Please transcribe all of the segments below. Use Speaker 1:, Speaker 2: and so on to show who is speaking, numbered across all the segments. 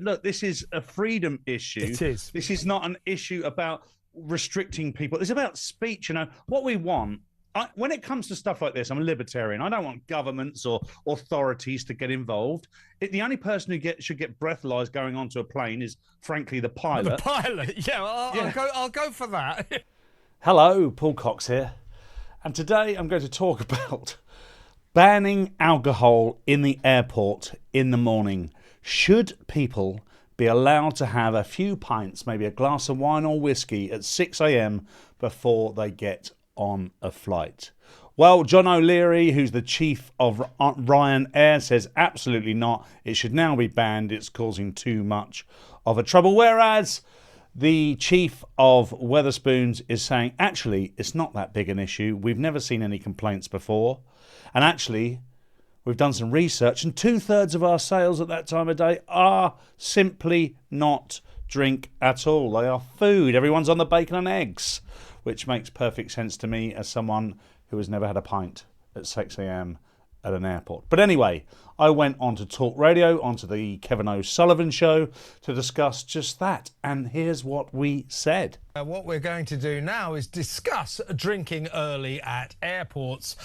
Speaker 1: Look, this is a freedom issue.
Speaker 2: It is.
Speaker 1: This is not an issue about restricting people. It's about speech. You know, what we want, when it comes to stuff like this, I'm a libertarian. I don't want governments or authorities to get involved. The only person who should get breathalyzed going onto a plane is, frankly, the pilot.
Speaker 2: The pilot, yeah, I'll go for that.
Speaker 3: Hello, Paul Cox here. And today I'm going to talk about banning alcohol in the airport in the morning. Should people be allowed to have a few pints, maybe a glass of wine or whiskey at 6 a.m. before they get on a flight? Well, John O'Leary, who's the chief of Ryanair, says absolutely not. It should now be banned. It's causing too much of a trouble. Whereas the chief of Wetherspoons is saying, actually, it's not that big an issue. We've never seen any complaints before. And actually, we've done some research, and 2/3 of our sales at that time of day are simply not drink at all. They are food. Everyone's on the bacon and eggs, which makes perfect sense to me as someone who has never had a pint at 6 a.m. at an airport. But anyway, I went on to Talk Radio, onto the Kelvin O'Sullivan show, to discuss just that. And here's what we said.
Speaker 2: What we're going to do now is discuss drinking early at airports.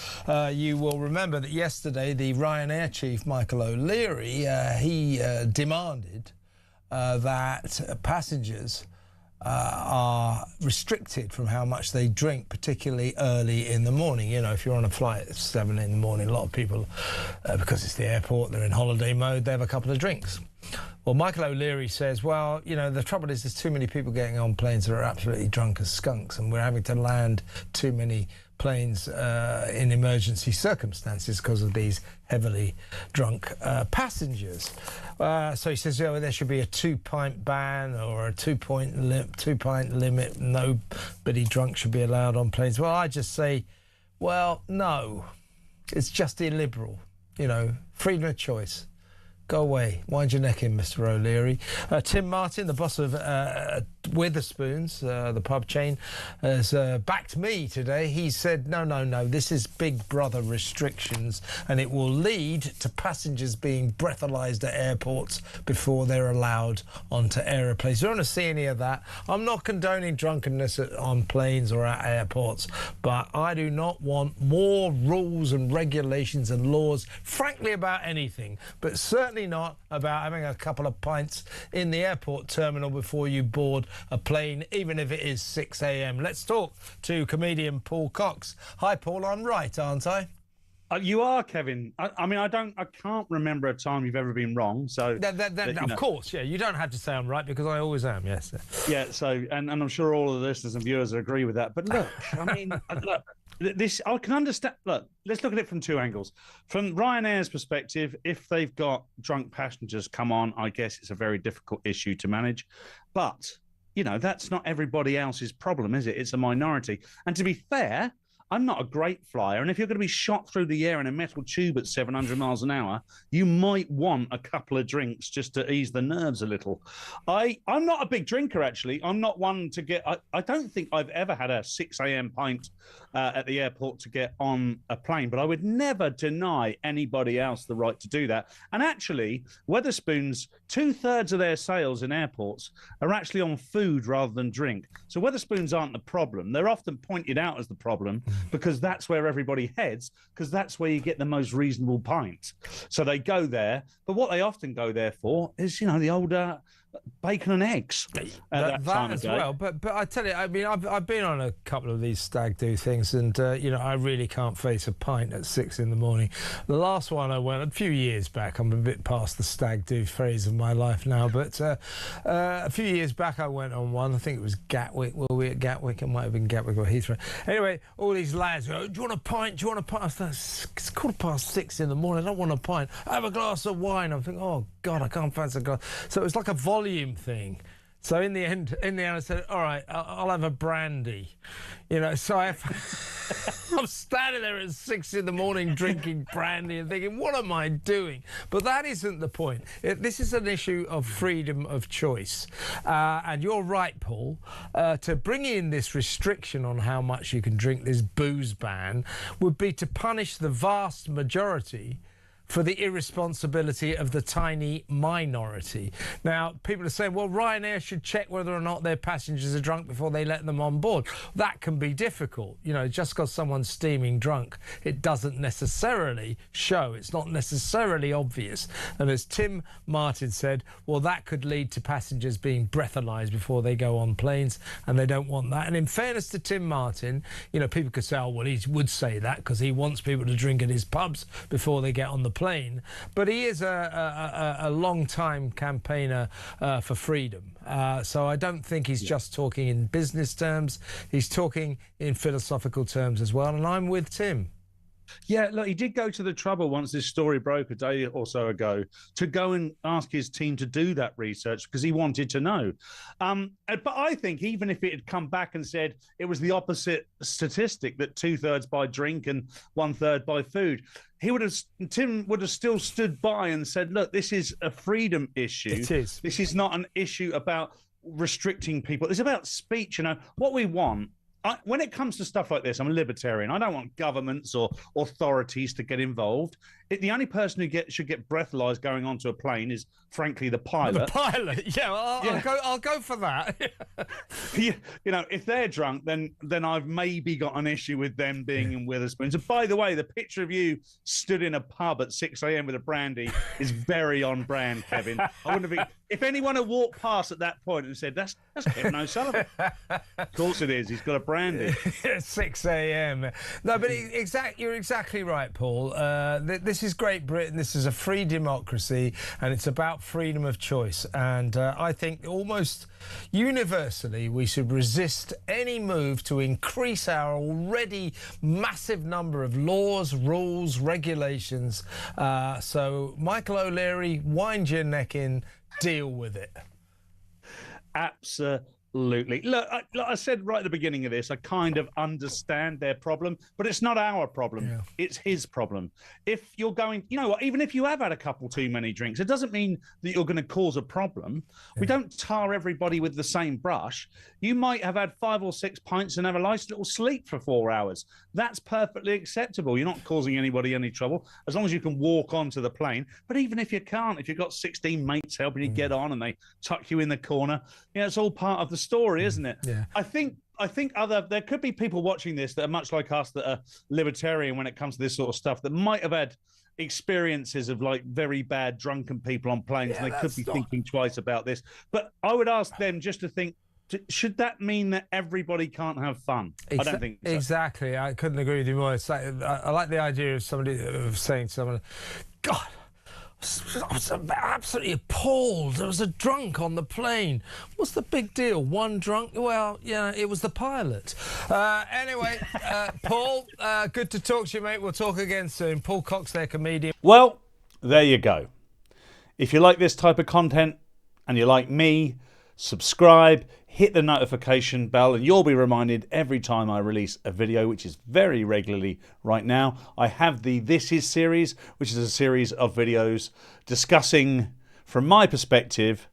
Speaker 2: You will remember that yesterday the Ryanair chief, Michael O'Leary, he demanded that passengers are restricted from how much they drink, particularly early in the morning. You know, if you're on a flight at 7 in the morning, a lot of people, because it's the airport, they're in holiday mode, they have a couple of drinks. Well, Michael O'Leary says, well, you know, the trouble is there's too many people getting on planes that are absolutely drunk as skunks, and we're having to land too many planes in emergency circumstances because of these heavily drunk passengers. So he says, there should be a 2-pint ban or a 2-pint limit. Nobody drunk should be allowed on planes. Well, I just say, well, no, it's just illiberal. You know, freedom of choice. Go away. Wind your neck in, Mr. O'Leary. Tim Martin, the boss of Wetherspoons, the pub chain, has backed me today. He said, no, this is Big Brother restrictions, and it will lead to passengers being breathalyzed at airports before they're allowed onto aeroplanes. You don't want to see any of that. I'm not condoning drunkenness on planes or at airports, but I do not want more rules and regulations and laws, frankly, about anything, but certainly not about having a couple of pints in the airport terminal before you board a plane, even if it is 6 a.m. Let's talk to comedian Paul Cox. Hi, Paul. I'm right, aren't I?
Speaker 1: You are, Kevin. I mean, I can't remember a time you've ever been wrong. So,
Speaker 2: of course, yeah. You don't have to say I'm right because I always am. Yes.
Speaker 1: Yeah. So, and I'm sure all of the listeners and viewers agree with that. But look, I mean, look. This I can understand. Look, let's look at it from two angles. From Ryanair's perspective, if they've got drunk passengers come on, I guess it's a very difficult issue to manage. But, you know, that's not everybody else's problem, is it? It's a minority. And to be fair, I'm not a great flyer, and if you're going to be shot through the air in a metal tube at 700 miles an hour, you might want a couple of drinks just to ease the nerves a little. I'm not a big drinker, actually. I'm not one to get... I don't think I've ever had a 6 a.m. pint at the airport to get on a plane, but I would never deny anybody else the right to do that. And actually, Wetherspoons, 2/3 of their sales in airports are actually on food rather than drink. So Wetherspoons aren't the problem. They're often pointed out as the problem, because that's where everybody heads, because that's where you get the most reasonable pint. So they go there, but what they often go there for is, you know, the older bacon and eggs at that time
Speaker 2: as
Speaker 1: of day.
Speaker 2: well. But I tell you, I mean, I've been on a couple of these stag do things, and you know, I really can't face a pint at 6 in the morning. The last one I went a few years back. I'm a bit past the stag do phase of my life now, but a few years back I went on one. I think it was Gatwick. Were we at Gatwick? It might have been Gatwick or Heathrow. Anyway, all these lads go, "Do you want a pint? Do you want a pint?" I thought, it's 6:15 in the morning. I don't want a pint. I have a glass of wine. I'm thinking, oh God, I can't fancy a glass. So it was like a volume thing. So in the end, I said, all right, I'll have a brandy. You know, so I'm standing there at 6 in the morning drinking brandy and thinking, what am I doing? But that isn't the point. This is an issue of freedom of choice. And you're right, Paul, to bring in this restriction on how much you can drink, this booze ban, would be to punish the vast majority for the irresponsibility of the tiny minority. Now, people are saying, well, Ryanair should check whether or not their passengers are drunk before they let them on board. That can be difficult. You know, just because someone's steaming drunk, it doesn't necessarily show. It's not necessarily obvious. And as Tim Martin said, well, that could lead to passengers being breathalyzed before they go on planes, and they don't want that. And in fairness to Tim Martin, you know, people could say, oh, well, he would say that because he wants people to drink at his pubs before they get on the plane. But he is a long-time campaigner for freedom. So I don't think he's just talking in business terms. He's talking in philosophical terms as well. And I'm with Tim.
Speaker 1: Yeah, look, he did go to the trouble once this story broke a day or so ago to go and ask his team to do that research because he wanted to know. But I think even if it had come back and said it was the opposite statistic, that 2/3 by drink and 1/3 by food, Tim would have still stood by and said, look, this is a freedom issue.
Speaker 2: It is.
Speaker 1: This is not an issue about restricting people. It's about speech. You know, what we want. When it comes to stuff like this, I'm a libertarian. I don't want governments or authorities to get involved. The only person who should get breathalyzed going onto a plane is, frankly, the pilot.
Speaker 2: The pilot, yeah. I'll go for that.
Speaker 1: You know, if they're drunk, then I've maybe got an issue with them being in Wetherspoons. And by the way, the picture of you stood in a pub at 6 a.m. with a brandy is very on brand, Kevin. I wouldn't have been. If anyone had walked past at that point and said, "That's Kelvin O'Sullivan," of course it is. He's got a brandy.
Speaker 2: 6 a.m. No, but you're exactly right, Paul. This is Great Britain. This is a free democracy, and it's about freedom of choice. And I think almost universally we should resist any move to increase our already massive number of laws, rules, regulations. So, Michael O'Leary, wind your neck in. Deal with it.
Speaker 1: Absolutely. Look, like I said right at the beginning of this, I kind of understand their problem, but it's not our problem. Yeah. It's his problem. If you're going, you know what, even if you have had a couple too many drinks, it doesn't mean that you're going to cause a problem. Yeah. We don't tar everybody with the same brush. You might have had 5 or 6 pints and have a nice little sleep for 4 hours. That's perfectly acceptable. You're not causing anybody any trouble as long as you can walk onto the plane. But even if you can't, if you've got 16 mates helping you get on and they tuck you in the corner, you know, it's all part of the story, isn't it?
Speaker 2: Yeah.
Speaker 1: I think there could be people watching this that are much like us, that are libertarian when it comes to this sort of stuff, that might have had experiences of like very bad drunken people on planes, and they could be thinking twice about this. But I would ask them just to think, should that mean that everybody can't have fun? I don't think so.
Speaker 2: Exactly. I couldn't agree with you more. It's like, I like the idea of saying to someone, God, I was absolutely appalled. There was a drunk on the plane. What's the big deal? One drunk? Well, yeah, it was the pilot. Anyway, Paul, good to talk to you, mate. We'll talk again soon. Paul Cox there, comedian.
Speaker 3: Well, there you go. If you like this type of content and you like me, subscribe, hit the notification bell, and you'll be reminded every time I release a video, which is very regularly right now. I have the This Is series, which is a series of videos discussing, from my perspective,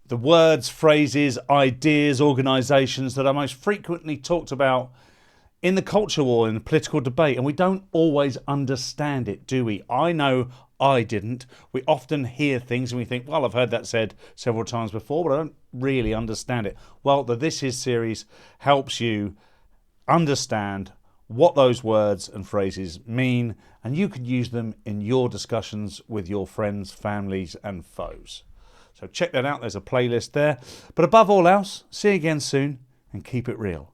Speaker 3: the words, phrases, ideas, organisations that are most frequently talked about in the culture war, in the political debate, and we don't always understand it, do we? I know I didn't. We often hear things and we think, well, I've heard that said several times before, but I don't really understand it. Well, the This Is series helps you understand what those words and phrases mean, and you can use them in your discussions with your friends, families, and foes. So check that out. There's a playlist there. But above all else, see you again soon, and keep it real.